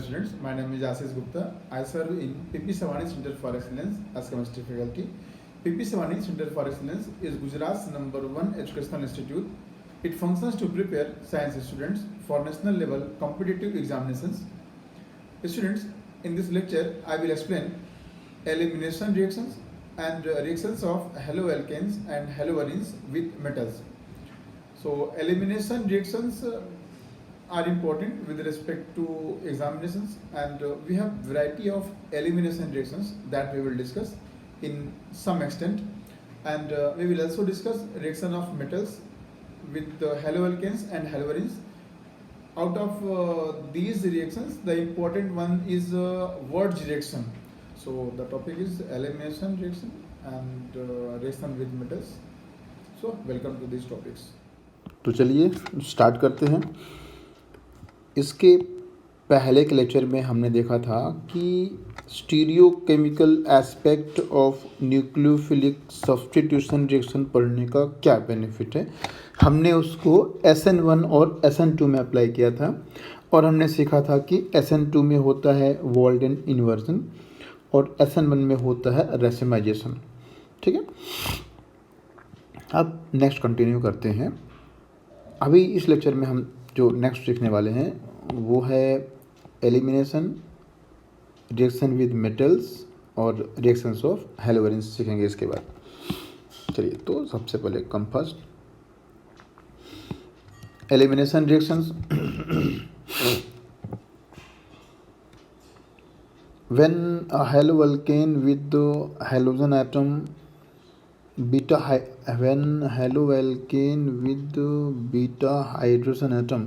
Students, my name is Ashish Gupta. I serve in PP Savani Center for Excellence as chemistry faculty. PP Savani Center for Excellence is Gujarat's #1 educational institute. It functions to prepare science students for national level competitive examinations. Students, in this lecture, I will explain elimination reactions and reactions of haloalkanes and haloarenes with metals. So, elimination reactions are important with respect to examinations, and we have variety of elimination reactions that we will discuss in some extent, and we will also discuss reaction of metals with haloalkanes and haloarenes. Out of these reactions, the important one is Wurtz reaction. So the topic is elimination reaction and reaction with metals. So welcome to these topics. तो चलिए start करते हैं। इसके पहले के lecture में हमने देखा था कि stereochemical aspect of nucleophilic substitution reaction पढ़ने का क्या बेनिफिट है। हमने उसको SN1 और SN2 में अप्लाई किया था और हमने सीखा था कि SN2 में होता है वॉल्डेन इन्वर्जन और SN1 में होता है रेसिमाइजेशन। ठीक है, अब नेक्स्ट कंटिन्यू करते हैं। अभी इस लेक्चर में हम जो नेक्स्ट सीखने वाले हैं वो है एलिमिनेशन, रिएक्शन विद मेटल्स और रिएक्शंस ऑफ हलोवेरिन्स सीखेंगे इसके बाद। चलिए, तो सबसे पहले come first elimination reactions. When a haloalkane with the halogen atom when haloalkane with the beta hydrogen atom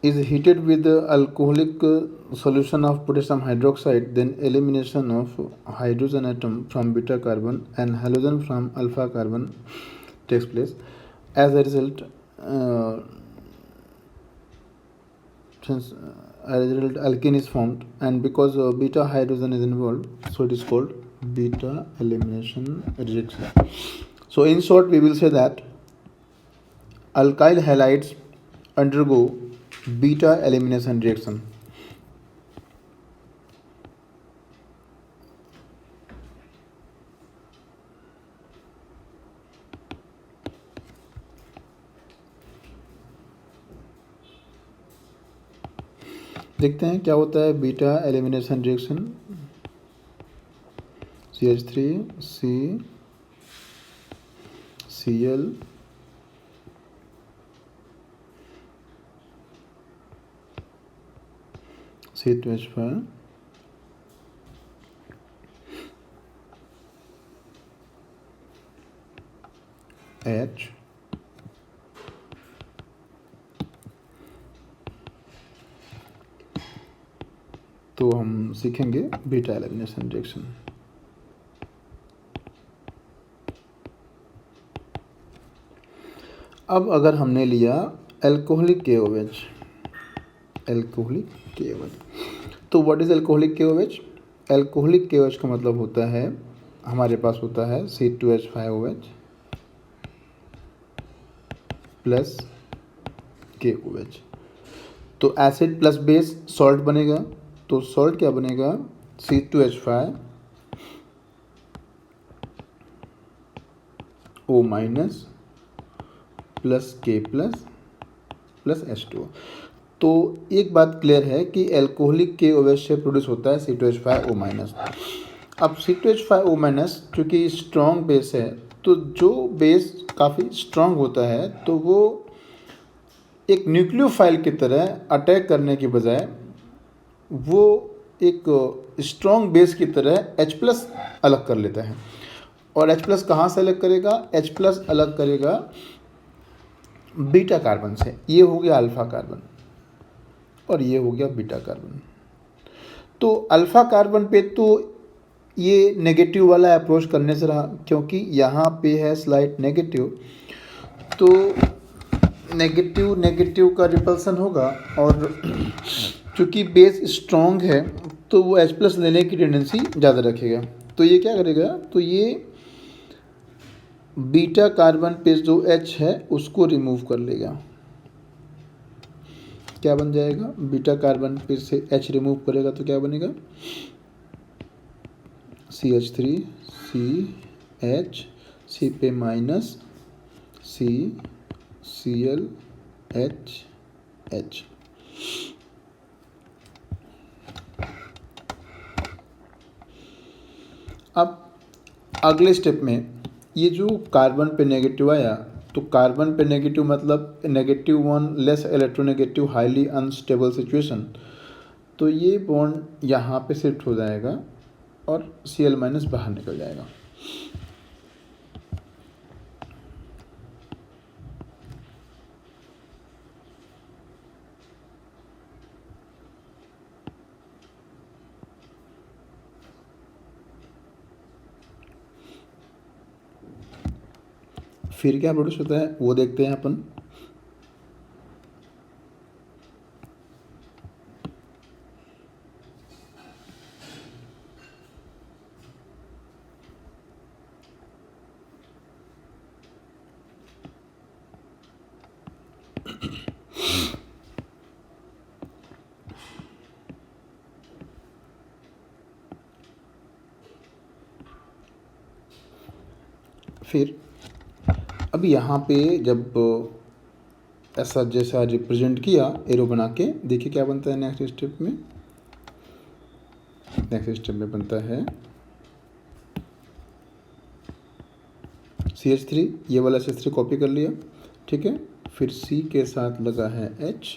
is heated with the alcoholic solution of potassium hydroxide, then elimination of hydrogen atom from beta carbon and halogen from alpha carbon takes place. As a result, alkene is formed, and because beta hydrogen is involved, so it is called beta elimination reaction. So in short, we will say that alkyl halides undergo beta elimination reaction. देखते हैं क्या होता है beta elimination reaction. CH3 C Cl C2H5 H तो हम सीखेंगे beta elimination reaction. अब अगर हमने लिया एल्कोहलिक KOH, तो what is alcoholic KOH? Alcoholic KOH का मतलब होता है हमारे पास होता है C2H5OH प्लस KOH। तो एसिड प्लस बेस सॉल्ट बनेगा, तो सॉल्ट क्या बनेगा? C2H5O minus plus K plus H2O। तो एक बात क्लियर है कि एल्कोहलिक KOH से प्रोड्यूस होता है C2H5O माइनस। अब C2H5O माइनस चूँकि स्ट्रॉन्ग बेस है, तो जो बेस काफ़ी स्ट्रॉन्ग होता है तो वो एक न्यूक्लियोफाइल की तरह अटैक करने के बजाय वो एक स्ट्रॉन्ग बेस की तरह H+ अलग कर लेता है। और H+ कहाँ से अलग करेगा? H+ अलग करेगा बीटा कार्बन से। ये हो गया अल्फा कार्बन और ये हो गया बीटा कार्बन। तो अल्फा कार्बन पे तो ये नेगेटिव वाला अप्रोच करने से रहा, क्योंकि यहाँ पे है स्लाइड नेगेटिव, तो नेगेटिव का रिपल्सन होगा और चूँकि बेस स्ट्रॉन्ग है तो वो H+ लेने की टेंडेंसी ज़्यादा रखेगा। तो ये क्या करेगा? तो ये बीटा कार्बन पे जो H है उसको रिमूव कर लेगा। क्या बन जाएगा? बीटा कार्बन पे से H रिमूव करेगा तो क्या बनेगा? CH3 CH, C पे माइनस CCl H। अब अगले स्टेप में ये जो कार्बन पे नेगेटिव आया, तो कार्बन पे नेगेटिव मतलब -1 less electronegative highly unstable situation, तो ये बॉन्ड यहाँ पे शिफ्ट हो जाएगा और Cl- बाहर निकल जाएगा। फिर क्या प्रोड्यूस होता है वो देखते हैं अपन। फिर अब यहाँ पे जब ऐसा जैसा रिप्रेजेंट किया एरो बना के, देखिए क्या बनता है नेक्स्ट स्टेप में। नेक्स्ट स्टेप में बनता है CH3, ये वाला CH3 कॉपी कर लिया, ठीक है। फिर C के साथ लगा है H,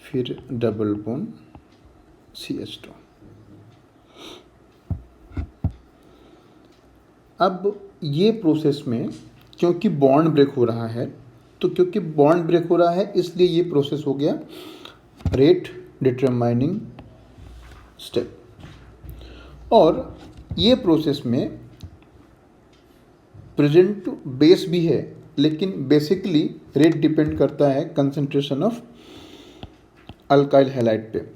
फिर डबल बॉन्ड CH2। अब ये प्रोसेस में क्योंकि बॉन्ड ब्रेक हो रहा है, तो क्योंकि बॉन्ड ब्रेक हो रहा है इसलिए ये प्रोसेस हो गया रेट डिटरमाइनिंग स्टेप। और ये प्रोसेस में प्रेजेंट बेस भी है, लेकिन बेसिकली रेट डिपेंड करता है कंसंट्रेशन ऑफ अल्काइल हैलाइड पे।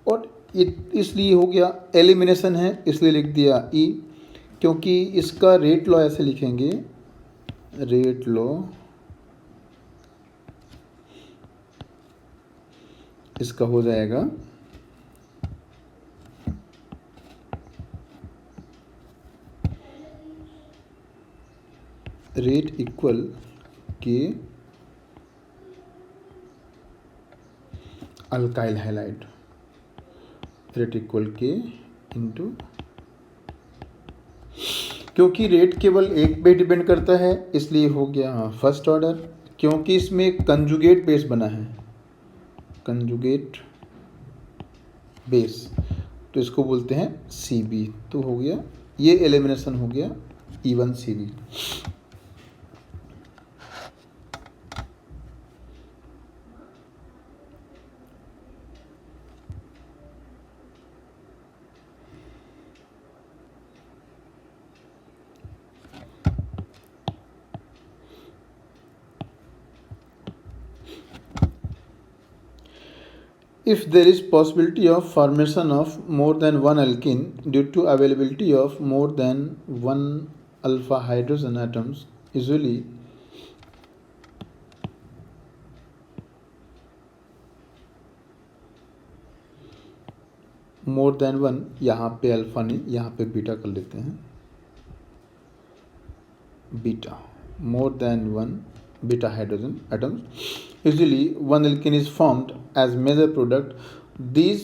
और इसलिए हो गया एलिमिनेशन है, इसलिए लिख दिया E, क्योंकि इसका रेट लॉ ऐसे लिखेंगे, रेट लॉ इसका हो जाएगा रेट इक्वल के अल्काइल हैलाइड, रेट इक्वल के इंटू, क्योंकि रेट केवल एक पे डिपेंड करता है इसलिए हो गया फर्स्ट ऑर्डर। क्योंकि इसमें कंजुगेट बेस बना है, कंजुगेट बेस, तो इसको बोलते हैं CB। तो हो गया ये एलिमिनेशन हो गया E1CB। If there is possibility of formation of more than one alkene due to availability of more than one alpha hydrogen atoms, usually more than one, यहाँ पे अल्फा नहीं यहाँ पे बीटा कर लेते हैं, beta, more than one beta hydrogen atoms, usually one alkene is formed as major product. These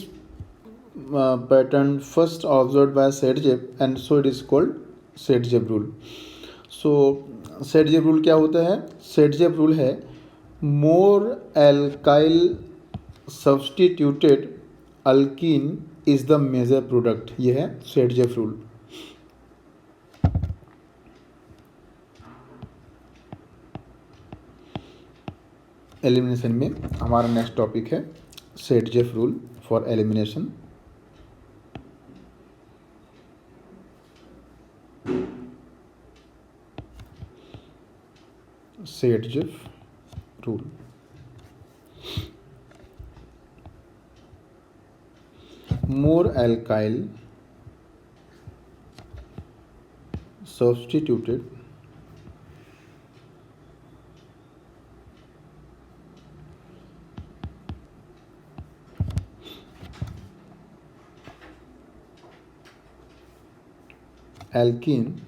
pattern first observed by Sergev, and so it is called Sergev rule. So Sergev rule क्या होता है? Sergev rule है more alkyl substituted alkene is the major product। ये है Sergev rule। Elimination में हमारा next topic है सेटजेफ rule for elimination. सेटजेफ rule, more alkyl substituted alkene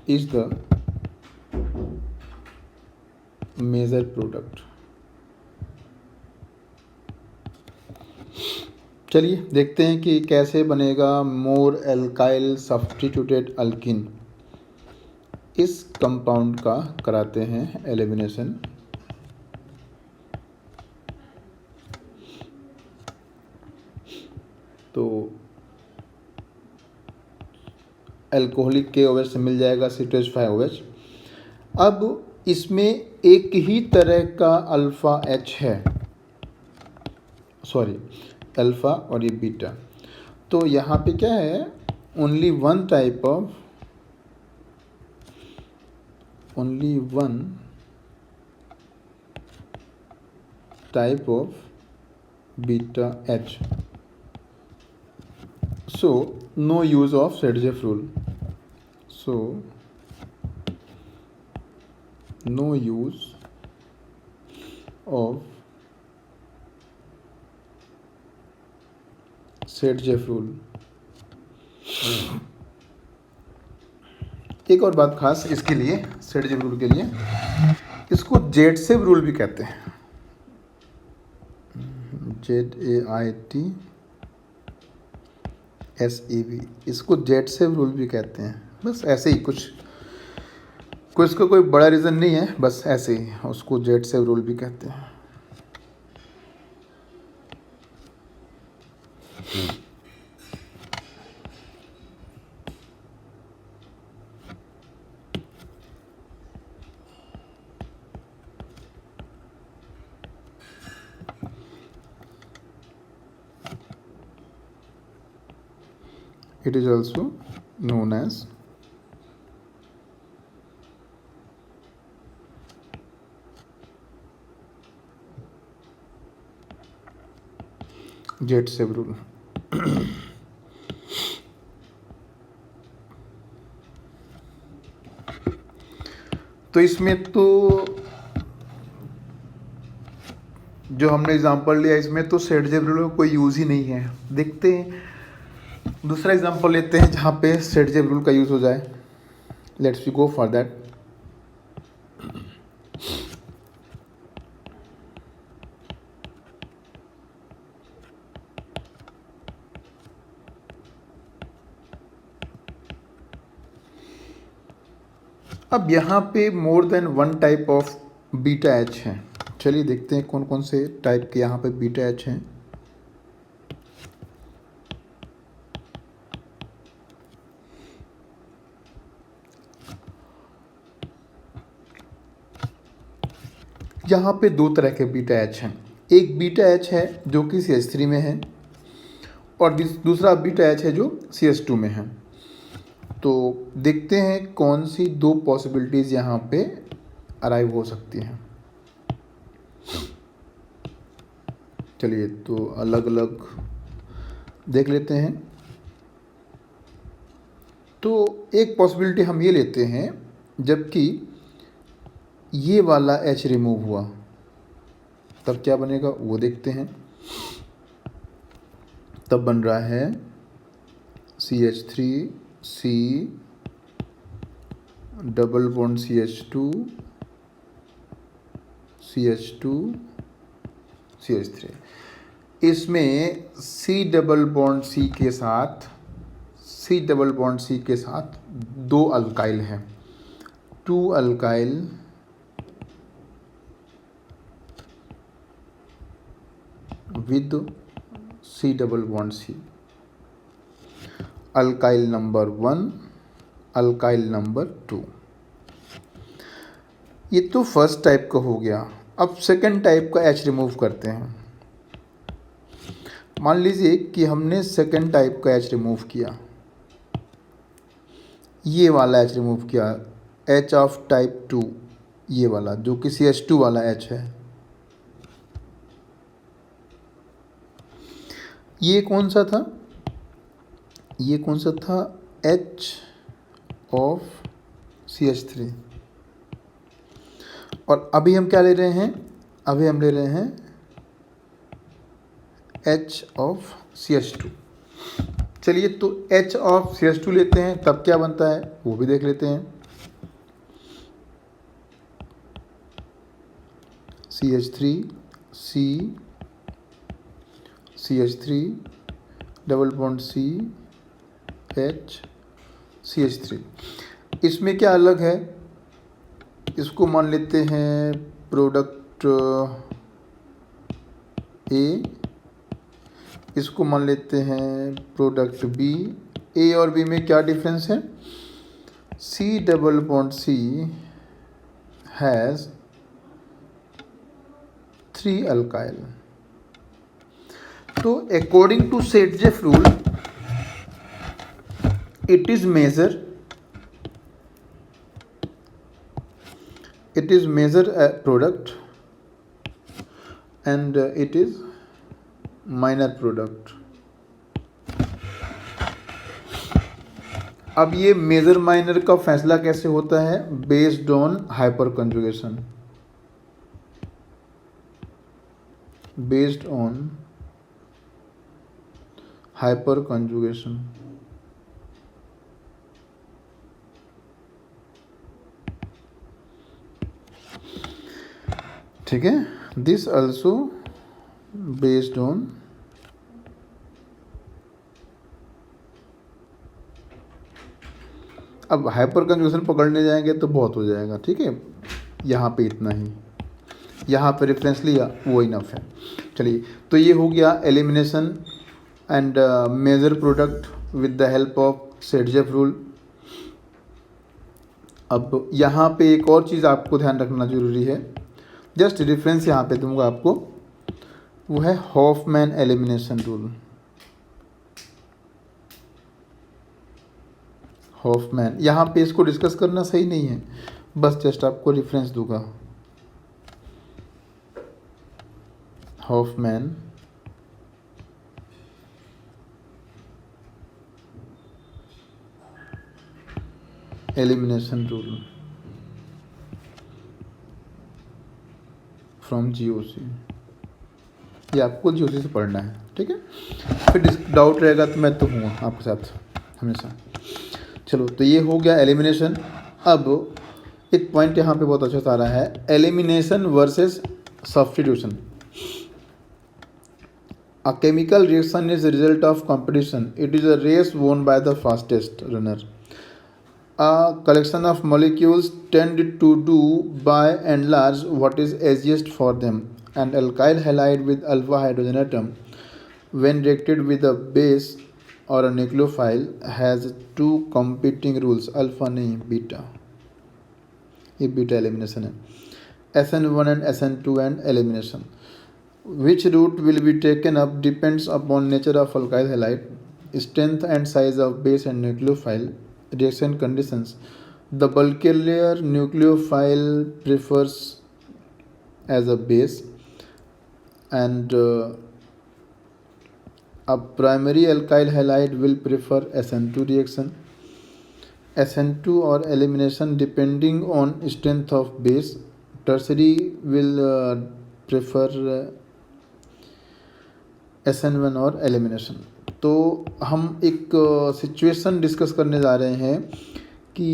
is the major product. चलिए देखते हैं कि कैसे बनेगा मोर एल्काइल सब्स्टिट्यूटेड अल्किन। इस कंपाउंड का कराते हैं एलिमिनेशन। तो अल्कोहलिक KOH से मिल जाएगा C2H5OH। अब इसमें एक ही तरह का अल्फ़ा H है, सॉरी अल्फ़ा और ये बीटा। तो यहाँ पे क्या है, only one type of beta H। So no use of Sergev rule. So no use of Sergev rule. एक और बात खास इसके लिए, Sergev रूल के लिए, इसको जेटसेव रूल भी कहते हैं। ZAITSEV, इसको जेटसेव रूल भी कहते हैं। बस ऐसे ही कुछ इसका कोई बड़ा रीज़न नहीं है, बस ऐसे ही उसको जेटसेव रूल भी कहते हैं। It is also known as Zaitsev rule. तो इसमें तो जो हमने एग्जांपल लिया, इसमें तो सेटजेव रूल का कोई यूज़ ही नहीं है। देखते हैं दूसरा एग्जांपल लेते हैं जहाँ पे सेटजेव रूल का यूज़ हो जाए। Let's we go for that. अब यहाँ पे more than one type of beta H है। चलिए देखते हैं कौन कौन से टाइप के यहाँ पे बीटा एच हैं। यहाँ पे दो तरह के बीटा एच हैं। एक बीटा एच है जो कि CH3 में है और दूसरा बीटा एच है जो CH2 में है। तो देखते हैं कौन सी दो पॉसिबिलिटीज़ यहाँ पे अराइव हो सकती हैं। चलिए तो अलग अलग देख लेते हैं। तो एक पॉसिबिलिटी हम ये लेते हैं, जबकि ये वाला H रिमूव हुआ तब क्या बनेगा वो देखते हैं। तब बन रहा है CH3C double bond CH2 CH2 CH3। इसमें C डबल बॉन्ड C के साथ दो अल्काइल हैं, 2 alkyl with C double bond C। Alkyl number 1, alkyl number 2। ये तो फर्स्ट टाइप का हो गया। अब सेकंड टाइप का H रिमूव करते हैं। मान लीजिए कि हमने सेकंड टाइप का H रिमूव किया, ये वाला H रिमूव किया, H ऑफ टाइप 2, ये वाला जो कि CH2 वाला H है। ये कौन सा था? ये कौन सा था? H of CH3। और अभी हम क्या ले रहे हैं? अभी हम ले रहे हैं H ऑफ CH2। चलिए तो H ऑफ CH2 लेते हैं, तब क्या बनता है वो भी देख लेते हैं। CH3 C CH3 double bond C H CH3। इसमें क्या अलग है, इसको मान लेते हैं प्रोडक्ट A, इसको मान लेते हैं प्रोडक्ट B। A और B में क्या डिफरेंस है, C double bond C has 3 alkyl. तो according to Saytzeff rule it is measure a product and it is minor product। अब ये मेजर माइनर का फैसला कैसे होता है, based on hyper conjugation, based on hyper conjugation. ठीक है, दिस ऑल्सो बेस्ड ऑन अब हाइपर कंजुगेशन पकड़ने जाएंगे तो बहुत हो जाएगा। ठीक है, यहाँ पे इतना ही, यहाँ पे रेफरेंस लिया वो इनफ है। चलिए तो ये हो गया elimination and major product with the help of Saytzeff rule. अब यहाँ पे एक और चीज़ आपको ध्यान रखना जरूरी है, जस्ट रेफरेंस यहाँ पे दूंगा आपको, वो है हॉफमैन एलिमिनेशन रूल। हॉफमैन, यहाँ पे इसको डिस्कस करना सही नहीं है, बस जस्ट आपको रेफरेंस दूंगा। Hofmann elimination rule from GOC, ये आपको GOC से पढ़ना है। ठीक है, फिर डाउट रहेगा तो मैं तो हूँ आपके साथ हमेशा। चलो तो ये हो गया एलिमिनेशन। अब एक पॉइंट यहाँ पे बहुत अच्छा आ रहा है, elimination versus substitution. A chemical reaction is a result of competition. It is a race won by the fastest runner. A collection of molecules tend to do by and large what is easiest for them. An alkyl halide with alpha hydrogen atom, when reacted with a base or a nucleophile, has two competing rules, alpha नहीं beta, ये beta elimination है। SN1 and SN2 and elimination. Which route will be taken up depends upon nature of alkyl halide, strength and size of base and nucleophile, reaction conditions. The bulky layer nucleophile prefers as a base, and a primary alkyl halide will prefer SN2 reaction. SN2 or elimination depending on strength of base. Tertiary will prefer SN1 और elimination. तो हम एक situation discuss करने जा रहे हैं कि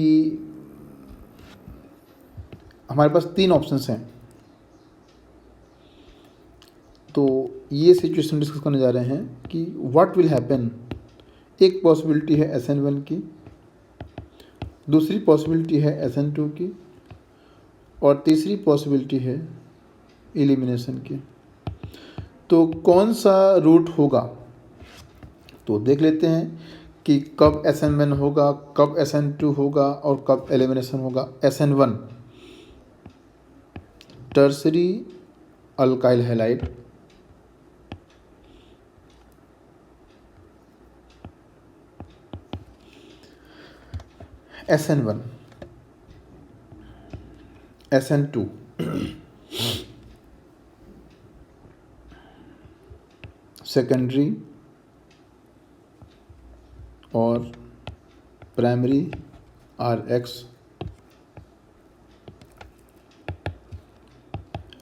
हमारे पास 3 ऑप्शंस हैं, तो ये सिचुएशन डिस्कस करने जा रहे हैं कि व्हाट विल हैपन। एक पॉसिबिलिटी है SN1 की, दूसरी पॉसिबिलिटी है SN2 की, और तीसरी पॉसिबिलिटी है एलिमिनेशन की। तो कौन सा रूट होगा, तो देख लेते हैं कि कब SN1 होगा, कब SN2 होगा और कब एलिमिनेशन होगा। SN1 tertiary alkyl halide, SN1 SN2 secondary और primary RH।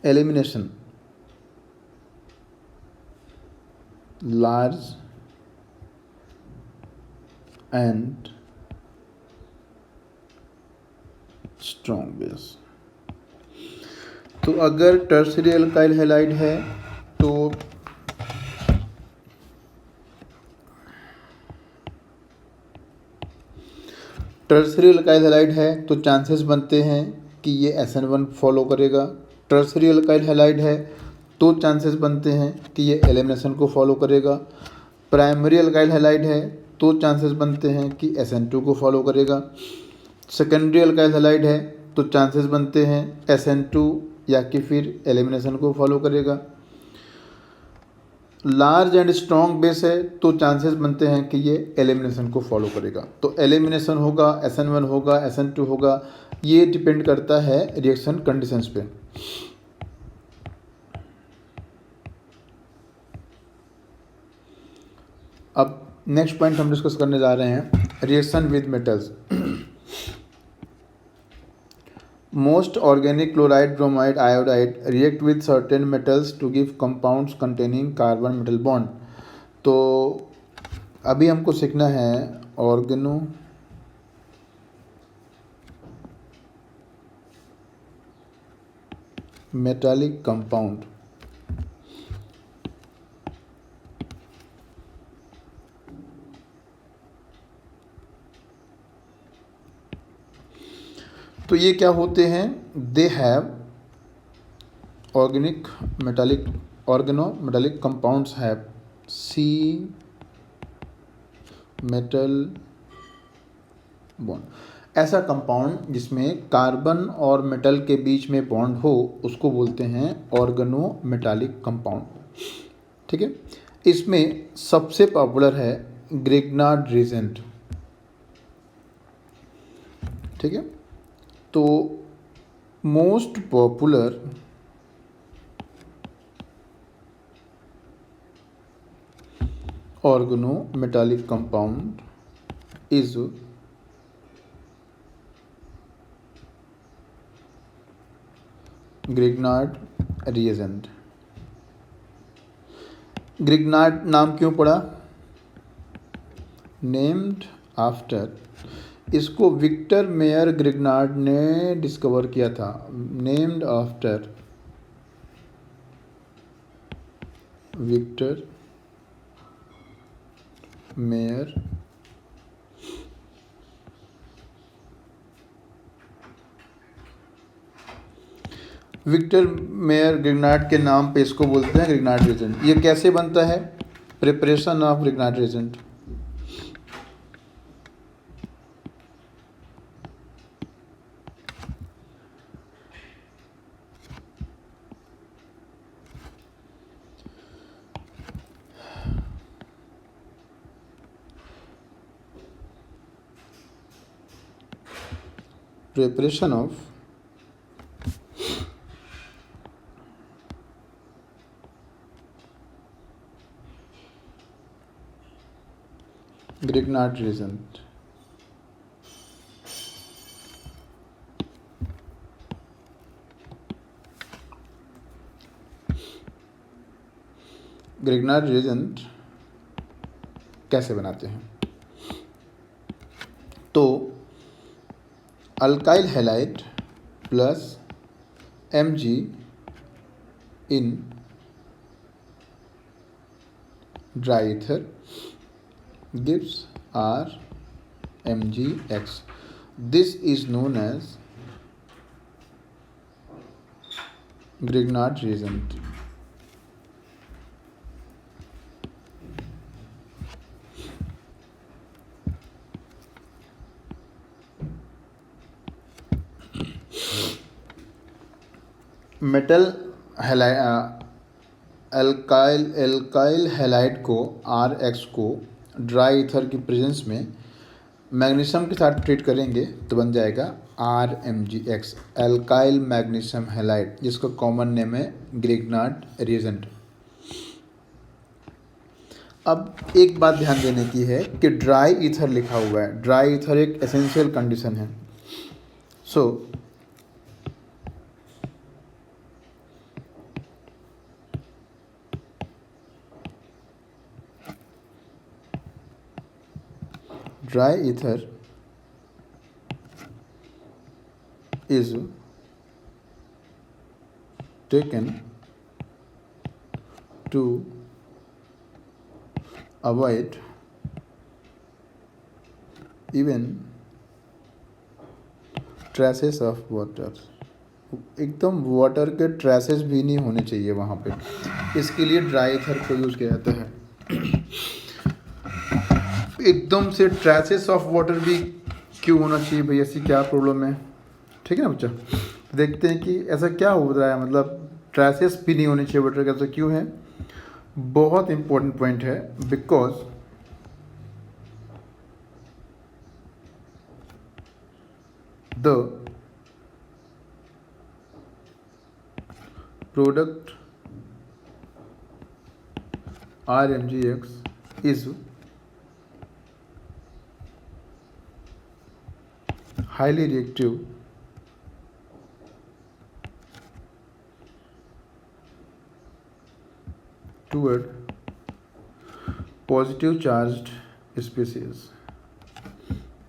Elimination large and strong base. तो अगर टर्शियरी अल्काइल हैलाइड है तो टर्शियरी अल्काइल हैलाइड है तो चांसेस बनते हैं कि ये SN1 फॉलो करेगा। टर्शियरी अल्काइल हैलाइड है तो चांसेस बनते हैं कि ये एलिमिनेशन को फॉलो करेगा। प्राइमरी अल्काइल हैलाइड है तो चांसेस बनते हैं कि SN2 को फॉलो करेगा। सेकेंडरी अल्काइल हैलाइड है तो चांसेस बनते हैं SN2 या कि फिर एलिमिनेशन को फॉलो करेगा। लार्ज एंड स्ट्रॉन्ग बेस है तो चांसेस बनते हैं कि ये एलिमिनेशन को फॉलो करेगा। तो एलिमिनेशन होगा, SN1 होगा, SN2 होगा, ये डिपेंड करता है रिएक्शन कंडीशंस पे। अब नेक्स्ट पॉइंट हम डिस्कस करने जा रहे हैं, reaction with metals. Most organic chloride, bromide, iodide react with certain metals to give compounds containing carbon metal bond। तो अभी हमको सीखना है ऑर्गेनो मेटालिक कंपाउंड। तो ये क्या होते हैं? They have organic metallic organo metallic compounds have C metal bond. ऐसा कंपाउंड जिसमें कार्बन और मेटल के बीच में बॉन्ड हो उसको बोलते हैं ऑर्गेनो मेटालिक कंपाउंड। ठीक है, इसमें सबसे पॉपुलर है ग्रिग्नार्ड रीजेंट। ठीक है, तो most popular organo metallic compound is Grignard reagent. Grignard नाम क्यों पड़ा? नेम्ड आफ्टर, इसको विक्टर मेयर ग्रिग्नार्ड ने डिस्कवर किया था। Named after Victor Meyer Victor Meyer Grignard के नाम पे इसको बोलते हैं ग्रिग्नार्ड रिएजेंट। ये कैसे बनता है? Preparation of Grignard reagent. Preparation of Grignard reagent। Grignard reagent कैसे बनाते हैं? तो alkyl halide plus Mg in dry ether gives RMgX। This is known as Grignard reagent। Metal alkyl halide को RX को ड्राई ईथर की presence में magnesium के साथ ट्रीट करेंगे तो बन जाएगा RMgX, एल्काइल मैग्नीशियम हैलाइड, जिसका कॉमन नेम है ग्रिग्नार्ड रिएजेंट। अब एक बात ध्यान देने की है कि ड्राई ईथर लिखा हुआ है। ड्राई ईथर एक एसेंशियल कंडीशन है। सो dry ether is taken to avoid even traces of water। एकदम वाटर के ट्रेसेस भी नहीं होने चाहिए वहाँ पे, इसके लिए ड्राई ईथर को यूज़ किया जाता है। एकदम से ट्रेसेस ऑफ वाटर भी क्यों होना चाहिए भाई, ऐसी क्या प्रॉब्लम है? ठीक है ना बच्चा, देखते हैं कि ऐसा क्या हो रहा है, मतलब ट्रेसेस भी नहीं होने चाहिए वाटर का, ऐसा क्यों है? बहुत इंपॉर्टेंट पॉइंट है, because the product RMGX is highly reactive toward positive charged species,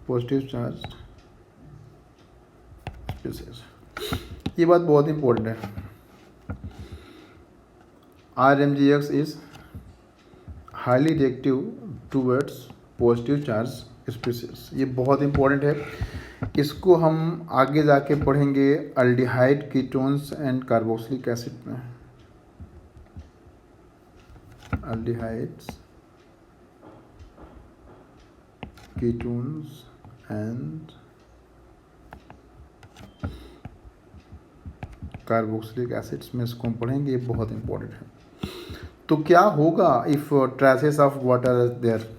positive charged species। ये बात बहुत इंपॉर्टेंट है। RMGX is highly reactive towards positive charge species। ये बहुत इंपॉर्टेंट है, इसको हम आगे जाके पढ़ेंगे aldehyde, ketones and carboxylic acid में। Aldehydes, ketones and carboxylic acids में इसको हम पढ़ेंगे, ये बहुत इंपॉर्टेंट है। तो क्या होगा if traces of water is there?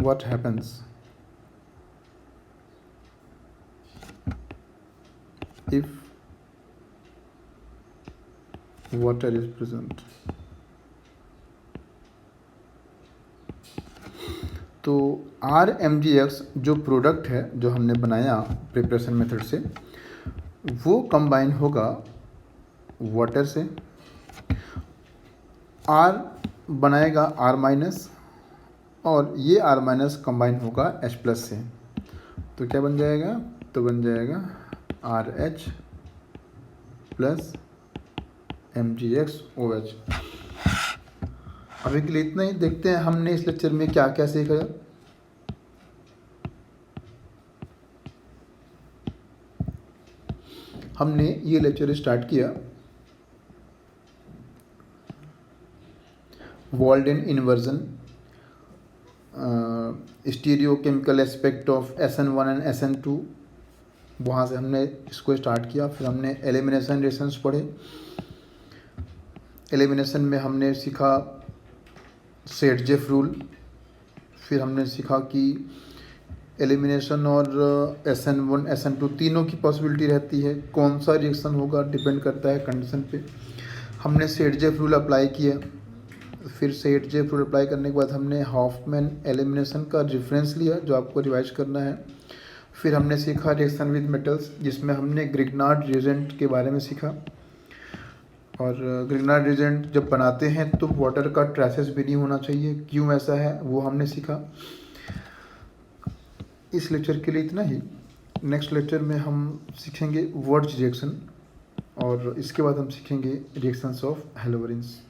What happens if water is present? तो RMGX जो प्रोडक्ट है जो हमने बनाया प्रिपरेशन मेथड से, वो कंबाइन होगा वाटर से। R बनाएगा R- और ये R- कंबाइन होगा H+ से, तो क्या बन जाएगा? तो बन जाएगा RH प्लस MgXOH। अभी के लिए इतना ही। देखते हैं हमने इस लेक्चर में क्या क्या सीखा। हमने ये लेक्चर स्टार्ट किया Walden inversion, stereochemical aspect of SN1 and SN2, वहाँ से हमने इसको स्टार्ट किया। फिर हमने एलिमिनेशन रिएक्शंस पढ़े। एलिमिनेशन में हमने सीखा सेट-जेफ रूल। फिर हमने सीखा कि एलिमिनेशन और SN1 SN2 तीनों की पॉसिबिलिटी रहती है, कौन सा रिएक्शन होगा डिपेंड करता है कंडीशन पे। हमने सेट-जेफ रूल अप्लाई किया। फिर सेट-जेफ रूल अप्लाई करने के बाद हमने हॉफमैन एलिमिनेशन का रेफरेंस लिया जो आपको रिवाइज करना है। फिर हमने सीखा रिएक्शन विद मेटल्स, जिसमें हमने ग्रिग्नार्ड रिएजेंट के बारे में सीखा। और ग्रिग्नार्ड रिएजेंट जब बनाते हैं तो वाटर का ट्रेसेस भी नहीं होना चाहिए, क्यों ऐसा है वो हमने सीखा। इस लेक्चर के लिए इतना ही। नेक्स्ट लेक्चर में हम सीखेंगे वर्ड्स रिएक्शन, और इसके बाद हम सीखेंगे रिएक्शंस ऑफ हेलोवेरिन्स।